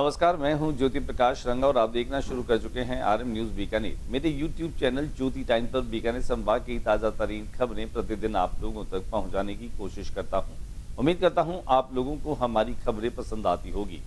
नमस्कार, मैं हूं ज्योति प्रकाश रंगा और आप देखना शुरू कर चुके हैं आरएम न्यूज बीकानेर। मेरे यूट्यूब चैनल ज्योति टाइम पर बीकानेर संभाग की ताजा तरीन खबरें प्रतिदिन आप लोगों तक पहुंचाने की कोशिश करता हूं। उम्मीद करता हूं आप लोगों को हमारी खबरें पसंद आती होगी।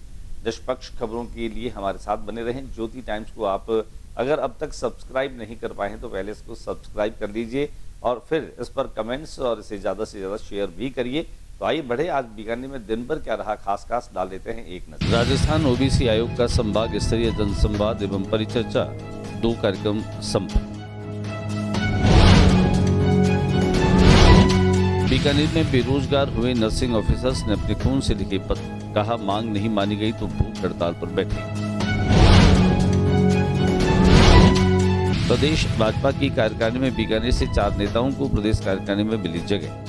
निष्पक्ष खबरों के लिए हमारे साथ बने रहें। ज्योति टाइम्स को आप अगर अब तक सब्सक्राइब नहीं कर पाए हैं तो पहले इसको सब्सक्राइब कर लीजिए और फिर इस पर कमेंट्स और इसे ज़्यादा से ज़्यादा शेयर भी करिए। तो आइए बढ़े, आज बीकानेर में दिन भर क्या रहा खास डाल लेते हैं एक नजर। राजस्थान ओबीसी आयोग का संभाग स्तरीय जनसंवाद एवं परिचर्चा 2 कार्यक्रम संपन्न। बीकानेर में बेरोजगार हुए नर्सिंग ऑफिसर्स ने अपने खून से लिखे पत्र, कहा मांग नहीं मानी गई तो भूख हड़ताल पर बैठे। प्रदेश भाजपा की कार्यकारिणी में बीकानेर से 4 नेताओं को प्रदेश कार्यकारिणी में मिली जगह।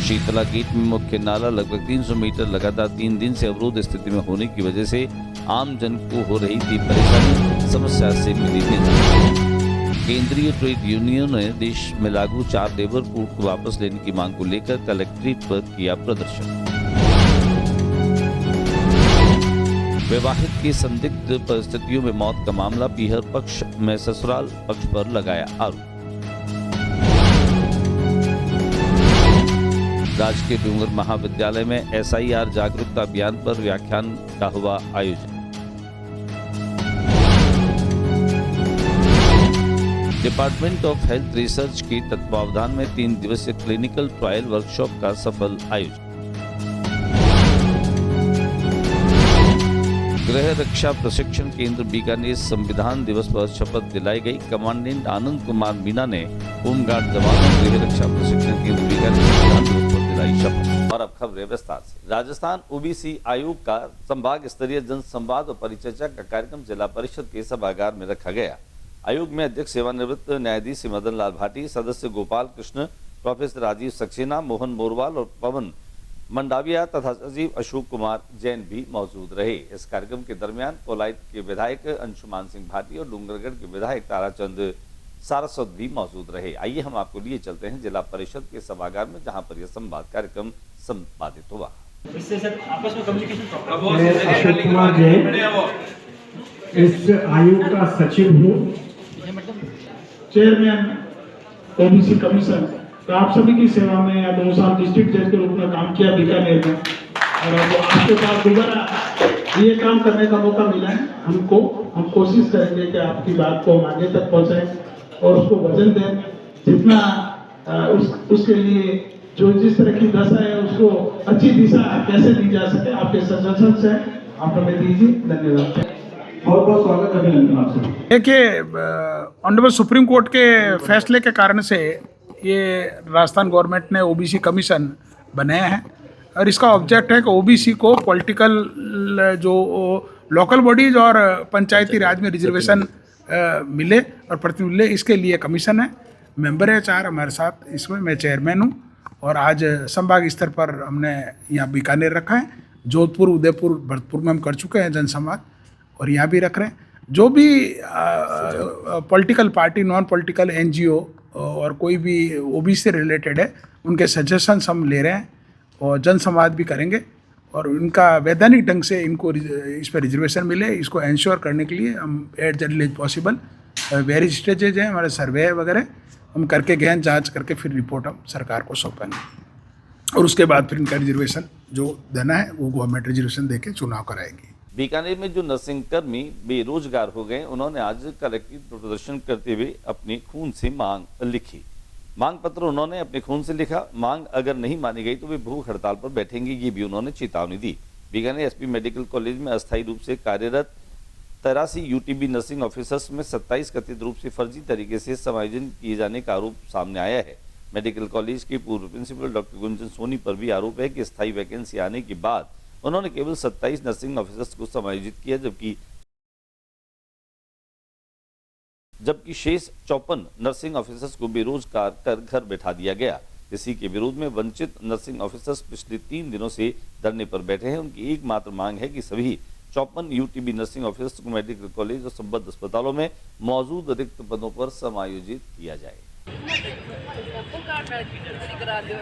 शीतला गेट में मुख्य नाला लगभग 300 मीटर लगातार 3 दिन से अवरोध स्थिति में होने की वजह से आम जन को हो रही थी परेशानी, समस्या से मिली निजात। केंद्रीय ट्रेड यूनियन ने देश में लागू 4 लेबर कोड को वापस लेने की मांग को लेकर कलेक्ट्रेट पर किया प्रदर्शन। विवाहित की संदिग्ध परिस्थितियों में मौत का मामला, पीहर पक्ष में ससुराल पक्ष पर लगाया आरोप। राजकीय डूंगर महाविद्यालय में एसआईआर जागरूकता अभियान पर व्याख्यान का हुआ आयोजन। डिपार्टमेंट ऑफ हेल्थ रिसर्च के तत्वावधान में 3 दिवसीय क्लिनिकल ट्रायल वर्कशॉप का सफल आयोजन। गृह रक्षा प्रशिक्षण केंद्र बीकानेर संविधान दिवस पर शपथ दिलाई गई। कमांडेंट आनंद कुमार मीना ने होमगार्ड जवानों गृह रक्षा प्रशिक्षण केंद्र बीकानेर संविधान दिवस पर दिलाई शपथ। और अब खबरें विस्तार से। राजस्थान ओबीसी आयोग का संभाग स्तरीय जन संवाद और परिचर्चा का कार्यक्रम जिला परिषद के सभागार में रखा गया। आयोग में अध्यक्ष सेवानिवृत्त न्यायाधीश मदन लाल भाटी, सदस्य गोपाल कृष्ण, प्रोफेसर राजीव सक्सेना, मोहन मोरवाल और पवन मंडाविया तथा सचिव अशोक कुमार जैन भी मौजूद रहे। इस कार्यक्रम के दरमियान कोलाइट के विधायक अंशुमान सिंह भाटी और डूंगरगढ़ के विधायक ताराचंद सारस्वत भी मौजूद रहे। आइए हम आपको लिए चलते हैं जिला परिषद के सभागार में, जहां पर यह संवाद कार्यक्रम संपादित हुआ। अशोक कुमार जैन इस आयोग का सचिव हूँ, चेयरमैन ओबीसी कमीशन। तो आप सभी की सेवा में 2 साल डिस्ट्रिक्ट जज के रूप में काम किया बीकानेर में, और अब आपके पास दोबारा ये काम करने का मौका मिला है हमको। हम कोशिश करेंगे कि आपकी बात को हम आगे तक पहुंचाएं और उसको वजन दें जितना उसके लिए जो जिस तरह की दशा है उसको अच्छी दिशा कैसे दी जा सके, आपके सजेशन से आप हमें दीजिए। धन्यवाद, बहुत बहुत स्वागत, अभिनंदन आपसे। देखिए, ऑनरेबल सुप्रीम कोर्ट के फैसले के कारण से ये राजस्थान गवर्नमेंट ने ओबीसी कमीशन बनाया है और इसका ऑब्जेक्ट है कि ओबीसी को पॉलिटिकल जो लोकल बॉडीज और पंचायती राज में रिजर्वेशन मिले और प्रतिनिधि मिले, इसके लिए कमीशन है। मेंबर है 4 हमारे साथ, इसमें मैं चेयरमैन हूँ। और आज संभाग स्तर पर हमने यहाँ बीकानेर रखा है, जोधपुर, उदयपुर, भरतपुर में हम कर चुके हैं जनसंवाद और यहाँ भी रख रहे हैं। जो भी political party, non political NGO और कोई भी ओबीसी से रिलेटेड है, उनके सजेशंस हम ले रहे हैं और जनसंवाद भी करेंगे और उनका वैधानिक ढंग से इनको इस पर रिजर्वेशन मिले, इसको इंश्योर करने के लिए हम at general as possible various stages हैं हमारे, सर्वे वगैरह हम करके गहन जांच करके फिर रिपोर्ट हम सरकार को सौंपेंगे और उसके बाद फिर इनका रिजर्वेशन जो देना है वो गवर्नमेंट रिजर्वेशन देके चुनाव कराएगी। बीकानेर में जो नर्सिंग कर्मी बेरोजगार हो गए, उन्होंने आज कलेक्ट्रेट प्रदर्शन करते हुए अपने खून से मांग लिखी। मांग पत्र उन्होंने अपने खून से लिखा। मांग अगर नहीं मानी गई तो वे भूख हड़ताल पर बैठेंगे, ये भी उन्होंने चेतावनी दी। बीकानेर एसपी मेडिकल कॉलेज में अस्थायी रूप से कार्यरत 83 यूटीबी नर्सिंग ऑफिसर्स में 27 कथित रूप से फर्जी तरीके से समायोजन किए जाने का आरोप सामने आया है। मेडिकल कॉलेज के पूर्व प्रिंसिपल डॉक्टर गुंजन सोनी पर भी आरोप है कि स्थायी वैकेंसी आने के बाद उन्होंने केवल 27 नर्सिंग ऑफिसर्स को समायोजित किया, जबकि शेष 54 नर्सिंग ऑफिसर्स को बेरोजगार कर घर बैठा दिया गया। इसी के विरोध में वंचित नर्सिंग ऑफिसर्स पिछले 3 दिनों से धरने पर बैठे हैं। उनकी एकमात्र मांग है कि सभी 54 यूटीबी नर्सिंग ऑफिसर्स को मेडिकल कॉलेज और संबद्ध अस्पतालों में मौजूद रिक्त पदों पर समायोजित किया जाए। ਉਹ ਕਾਰਡ ਨਾਲ ਕੀ ਕਰਾ ਦਿਓ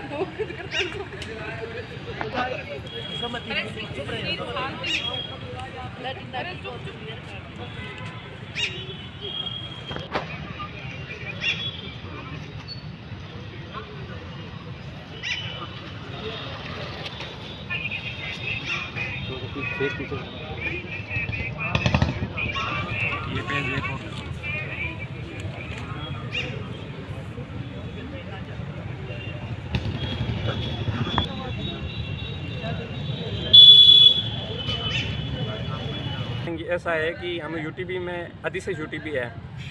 ऐसा है कि हम यूटीपी में अधिशेष यूटीपी है।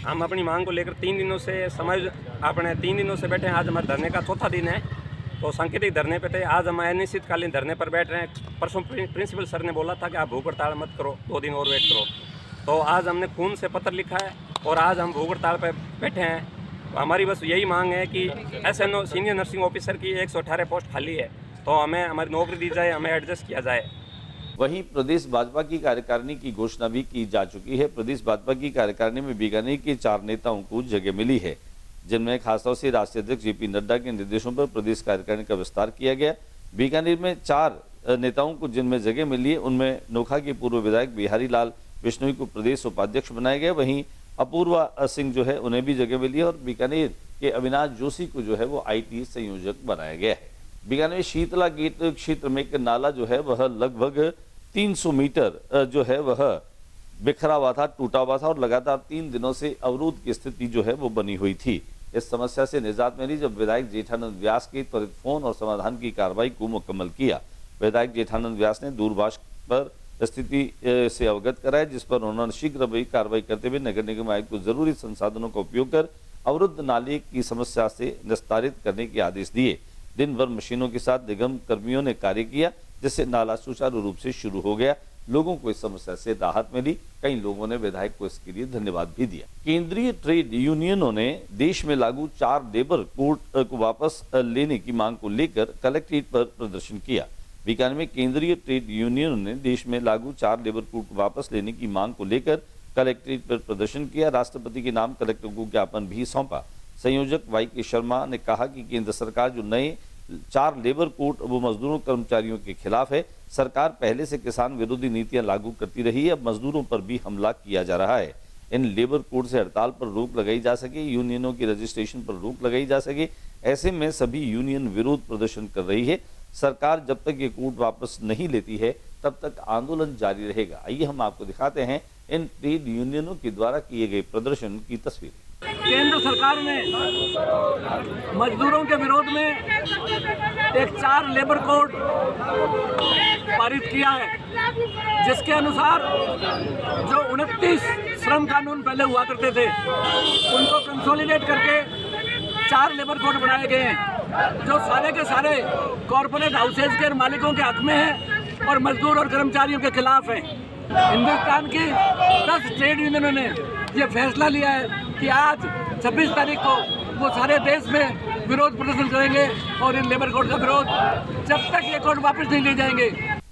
हम अपनी मांग को लेकर 3 दिनों से अपने 3 दिनों से बैठे हैं। आज हमारे धरने का चौथा दिन है, तो सांकेतिक धरने पे थे। आज हम अनिश्चितकालीन धरने पर बैठ रहे हैं। परसों प्रिंसिपल सर ने बोला था कि आप भूख हड़ताल मत करो, 2 दिन और वेट करो। तो आज हमने खून से पत्र लिखा है और आज हम भूख हड़ताल पर बैठे हैं। तो हमारी बस यही मांग है कि SNO सीनियर नर्सिंग ऑफिसर की 118 पोस्ट खाली है, तो हमें हमारी नौकरी दी जाए, हमें एडजस्ट किया जाए। वहीं प्रदेश भाजपा की कार्यकारिणी की घोषणा भी की जा चुकी है। प्रदेश भाजपा की कार्यकारिणी में बीकानेर के 4 नेताओं को जगह मिली है, जिनमें खासतौर से राष्ट्रीय अध्यक्ष JP नड्डा के निर्देशों पर प्रदेश कार्यकारिणी का विस्तार किया गया। बीकानेर में 4 नेताओं को जिनमें जगह मिली है, उनमें नोखा के पूर्व विधायक बिहारी लाल बिश्नोई को प्रदेश उपाध्यक्ष बनाया गया। वहीं अपूर्वा सिंह जो है उन्हें भी जगह मिली है और बीकानेर के अविनाश जोशी को जो है वो IT संयोजक बनाया गया है। बीकानेर शीतला गेट क्षेत्र में एक नाला जो है वह लगभग 300 मीटर जो है वह बिखरा हुआ था, टूटा हुआ था और लगातार 3 दिनों से अवरोध की स्थिति जो है वो बनी हुई थी। इस समस्या से निजात मिली जब विधायक जेठानंद व्यास के त्वरित फोन और समाधान की कार्रवाई को मुकम्मल किया। विधायक जेठानंद व्यास ने दूरभाष पर स्थिति से अवगत कराया, जिस पर उन्होंने शीघ्र कार्रवाई करते हुए नगर निगम आयुक्त को जरूरी संसाधनों का उपयोग कर अवरुद्ध नाले की समस्या से निस्तारित करने के आदेश दिए। दिन भर मशीनों के साथ निगम कर्मियों ने कार्य किया, जिससे नाला सुचारू रूप से शुरू हो गया। लोगों को इस समस्या से राहत मिली। कई लोगों ने विधायक को इसके लिए धन्यवाद भी दिया। केंद्रीय ट्रेड यूनियनों ने देश में लागू 4 लेबर कोड को वापस लेने की मांग को लेकर कलेक्ट्रेट पर प्रदर्शन किया। बीकानेर में केंद्रीय ट्रेड यूनियनों ने देश में लागू 4 लेबर कोड को वापस लेने की मांग को लेकर कलेक्ट्रेट पर प्रदर्शन किया। राष्ट्रपति के नाम कलेक्टर को ज्ञापन भी सौंपा। संयोजक YK शर्मा ने कहा कि केंद्र सरकार जो नए 4 लेबर कोड वो मजदूरों कर्मचारियों के खिलाफ है। सरकार पहले से किसान विरोधी नीतियां लागू करती रही है, अब मजदूरों पर भी हमला किया जा रहा है। इन लेबर कोड से हड़ताल पर रोक लगाई जा सके, यूनियनों की रजिस्ट्रेशन पर रोक लगाई जा सके। ऐसे में सभी यूनियन विरोध प्रदर्शन कर रही है। सरकार जब तक ये कोड वापस नहीं लेती है तब तक आंदोलन जारी रहेगा। आइए हम आपको दिखाते हैं इन ट्रेड यूनियनों के द्वारा किए गए प्रदर्शन की तस्वीर। केंद्र सरकार ने मजदूरों के विरोध में एक 4 लेबर कोड पारित किया है, जिसके अनुसार जो 29 श्रम कानून पहले हुआ करते थे उनको कंसोलिडेट करके 4 लेबर कोड बनाए गए हैं, जो सारे के सारे कॉरपोरेट हाउसेज के मालिकों के हक में है और मजदूर और कर्मचारियों के खिलाफ है। हिंदुस्तान की 10 ट्रेड यूनियनों ने ये फैसला लिया है कि आज 26 तारीख को वो सारे देश में विरोध प्रदर्शन करेंगे और इन लेबर कोड का विरोध जब तक ये कोड वापस नहीं ले जाएंगे।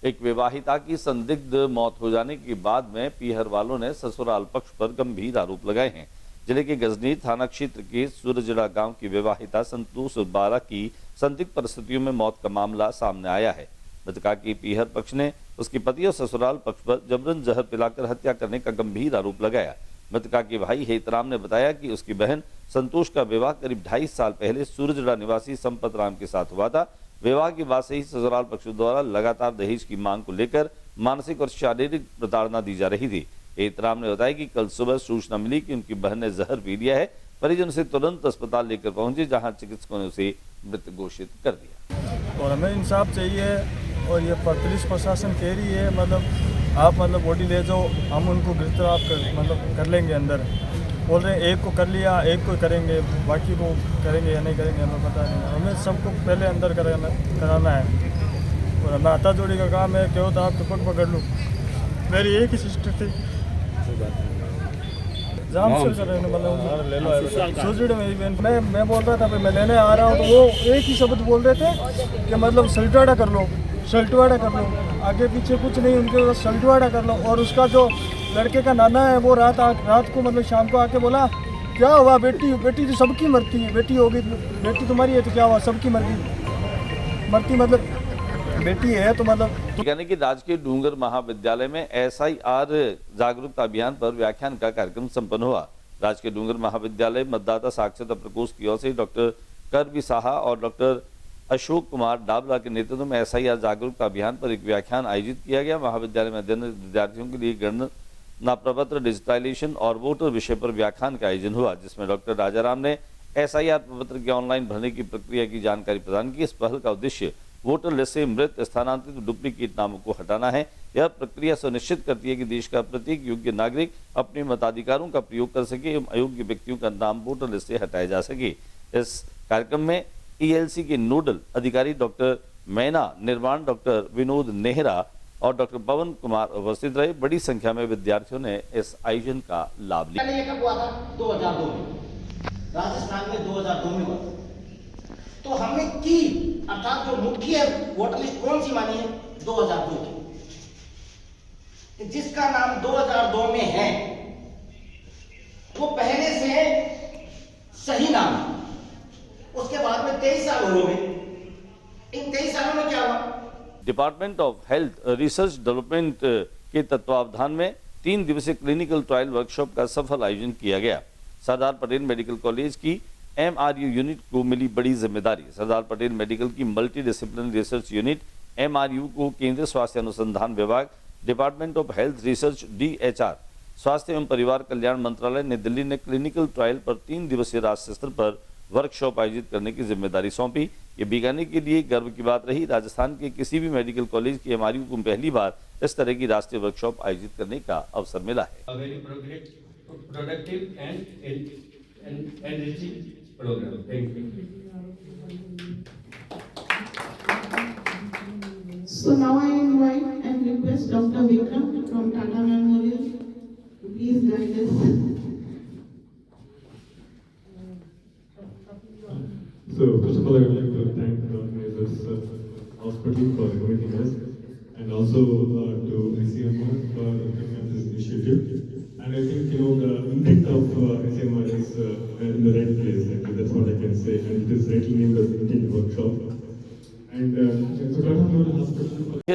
एक विवाहिता की संदिग्ध मौत हो जाने के बाद में पीहर वालों ने ससुराल पक्ष पर गंभीर आरोप लगाए हैं। जिले के गजनीर थाना क्षेत्र के सूरजड़ा गांव की विवाहिता संतोष बारा की संदिग्ध परिस्थितियों में मौत का मामला सामने आया है। मृतका की पीहर पक्ष ने उसके पति और ससुराल पक्ष पर जबरन जहर पिलाकर हत्या करने का गंभीर आरोप लगाया। मृतका के भाई हेतराम ने बताया कि उसकी बहन संतोष का विवाह करीब 2.5 साल पहले सूरजड़ा निवासी संपत राम के साथ हुआ था। विवाह के बाद से ही ससुराल पक्ष द्वारा लगातार दहेज की मांग को लेकर मानसिक और शारीरिक प्रताड़ना दी जा रही थी। हेतराम ने बताया कि कल सुबह सूचना मिली कि उनकी बहन ने जहर पी लिया है। परिजन उसे तुरंत अस्पताल लेकर पहुंचे, जहां चिकित्सकों ने उसे मृत घोषित कर दिया। और हमें इंसाफ चाहिए और ये पुलिस प्रशासन कह रही है मतलब आप बॉडी ले जाओ, हम उनको गिरफ्तार कर लेंगे अंदर। बोल रहे हैं एक को कर लिया, एक को करेंगे, बाकी को करेंगे या नहीं करेंगे हमें पता नहीं। हमें सबको पहले अंदर कराना है और हमें हाथा जोड़ी का काम है। क्या होता आप तो पकड़ लूँ, मेरी एक ही सिस्टर थी जाम से कर रहे मैं बोल रहा था भाई मैं लेने आ रहा हूँ, तो वो एक ही शब्द बोल रहे थे कि मतलब सल्टवाड़ा कर लो, सल्टवाड़ा कर लो, आगे पीछे कुछ नहीं, उनके बस सल्टवाड़ा कर लो। और उसका जो लड़के का नाना है वो रात को शाम को आके बोला क्या हुआ, बेटी बेटी तो सबकी मरती है, बेटी होगी बेटी तुम्हारी है तो क्या हुआ, सबकी मरती मतलब बेटी है तो मतलब। यानी कि राजकीय डूंगर महाविद्यालय में SIR जागरूकता अभियान पर व्याख्यान का कार्यक्रम संपन्न हुआ। राजकीय डूंगर महाविद्यालय मतदाता साक्षरता प्रकोष्ठ की ओर से डॉक्टर करबी साहा और डॉक्टर अशोक कुमार डाबला के नेतृत्व में SIR जागरूकता अभियान पर एक व्याख्यान आयोजित किया गया। महाविद्यालय में अध्ययनरत विद्यार्थियों के लिए गणना प्रपत्र, डिजिटाइजेशन और वोटर विषय पर व्याख्यान का आयोजन हुआ, जिसमें डॉक्टर राजाराम ने SIR प्रपत्र के ऑनलाइन भरने की प्रक्रिया की जानकारी प्रदान की। इस पहल का उद्देश्य वोटर लिस्ट से मृत, स्थानांतरित, डुप्लीकेट नामों को हटाना है। यह प्रक्रिया सुनिश्चित करती है कि देश का प्रत्येक योग्य नागरिक अपने मताधिकारों का प्रयोग कर सके एवं अयोग्य व्यक्तियों का नाम वोटर लिस्ट से हटाया जा सके। इस कार्यक्रम में ELC के नोडल अधिकारी डॉक्टर मैना निर्माण, डॉक्टर विनोद नेहरा और डॉक्टर पवन कुमार उपस्थित रहे। बड़ी संख्या में विद्यार्थियों ने इस आयोजन का लाभ लिया। पहले ये कब हुआ था? 2002 में, राजस्थान में 2002 में हुआ था। तो हमने की, अर्थात जो मुख्य वोटर लिस्ट कौन सी मानी है? 2002 की। जिसका नाम 2002 में है वो पहले से सही नाम है। उसके बाद में 23 साल हो गए। इन 23 सालों में क्या हुआ? Department of health research development के तत्वावधान में 3 दिवसीय क्लिनिकल ट्रायल वर्कशॉप का सफल आयोजन किया गया। सरदार पटेल मेडिकल कॉलेज की MRU यूनिट को मिली बड़ी जिम्मेदारी। सरदार पटेल मेडिकल की multi disciplinary research unit MRU को केंद्रीय स्वास्थ्य अनुसंधान विभाग, department of health research DHR, स्वास्थ्य एवं परिवार कल्याण मंत्रालय नई दिल्ली ने क्लिनिकल ट्रायल पर 3 दिवसीय राष्ट्रीय स्तर पर वर्कशॉप आयोजित करने की जिम्मेदारी सौंपी। ये बीकानेर के लिए गर्व की बात रही। राजस्थान के किसी भी मेडिकल कॉलेज की MRU को पहली बार इस तरह की राष्ट्रीय वर्कशॉप आयोजित करने का अवसर मिला है। So now I invite and request Dr. Vikram from Tata Memorial to please guide us. So first of all, I would like to thank the organizers hospital for inviting us, and also to ICMR for taking up this initiative. And I think the intent of ICMR is in the right place. I think that's what I can say, and it is rightly named as intent workshop. And so Tata Memorial Hospital.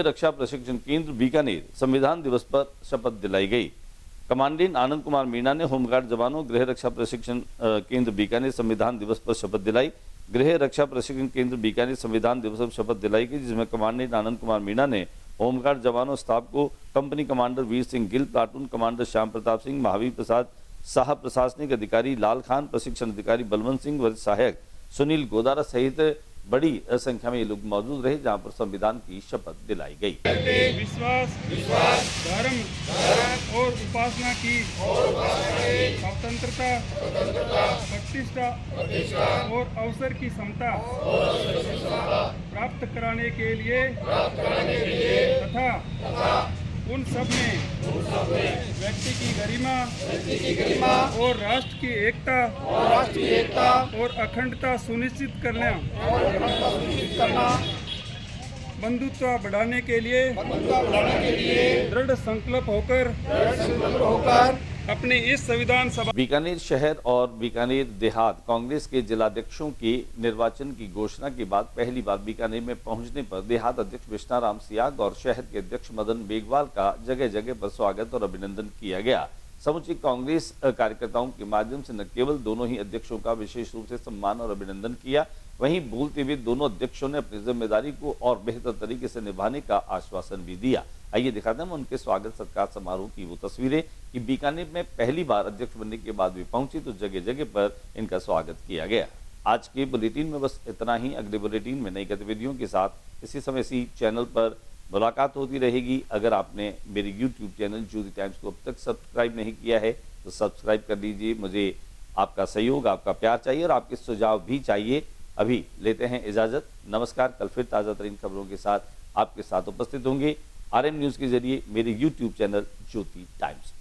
रक्षा प्रशिक्षण केंद्र बीकानेर संविधान दिवस पर शपथ दिलाई गई। Commandant Anand Kumar Meena ने home guard जवानों गृह रक्षा प्रशिक्षण केंद्र बीकानेर संविधान दिवस पर शपथ दिलाई। गृह रक्षा प्रशिक्षण केंद्र बीकानेर संविधान दिवस पर शपथ दिलाई गई, जिसमें कमांडेंट आनंद कुमार मीणा ने होमगार्ड जवानों स्टाफ को company commander Veer Singh Gill, platoon commander Shyam Pratap Singh, Mahavir Prasad Sah, प्रशासनिक अधिकारी लाल खान, प्रशिक्षण अधिकारी बलवंत सिंह, वरिष्ठ सहायक सुनील गोदारा सहित बड़ी संख्या में ये लोग मौजूद रहे, जहां पर संविधान की शपथ दिलाई गई। विश्वास, धर्म और उपासना की स्वतंत्रता, प्रतिष्ठा और अवसर की समता प्राप्त कराने के लिए तथा उन सब में व्यक्ति की गरिमा और राष्ट्र की एकता और अखंडता सुनिश्चित करना, बंधुत्व बढ़ाने के लिए दृढ़ संकल्प होकर अपने इस संविधान सभा। बीकानेर शहर और बीकानेर देहात कांग्रेस के जिलाध्यक्षों के निर्वाचन की घोषणा के बाद पहली बार बीकानेर में पहुंचने पर देहात अध्यक्ष विष्णाराम सियाग और शहर के अध्यक्ष मदन बेगवाल का जगह जगह पर स्वागत और अभिनंदन किया गया। समुची कांग्रेस कार्यकर्ताओं के माध्यम से न केवल दोनों ही अध्यक्षों का विशेष रूप से सम्मान और अभिनंदन किया, वहीं बोलते हुए दोनों अध्यक्षों ने अपनी जिम्मेदारी को और बेहतर तरीके से निभाने का आश्वासन भी दिया। आइए दिखाते हैं उनके स्वागत सत्कार समारोह की वो तस्वीरें कि बीकानेर में पहली बार अध्यक्ष बनने के बाद भी पहुंची तो जगह जगह पर इनका स्वागत किया गया। आज के बुलेटिन में बस इतना ही। अगले बुलेटिन में नई गतिविधियों के साथ इसी समय इसी चैनल पर मुलाकात होती रहेगी। अगर आपने मेरे YouTube चैनल ज्योति टाइम्स को अब तक सब्सक्राइब नहीं किया है तो सब्सक्राइब कर लीजिए। मुझे आपका सहयोग, आपका प्यार चाहिए और आपके सुझाव भी चाहिए। अभी लेते हैं इजाजत। नमस्कार। कल फिर ताज़ा तरीन खबरों के साथ आपके साथ उपस्थित होंगे RM न्यूज़ के जरिए मेरे YouTube चैनल ज्योति टाइम्स।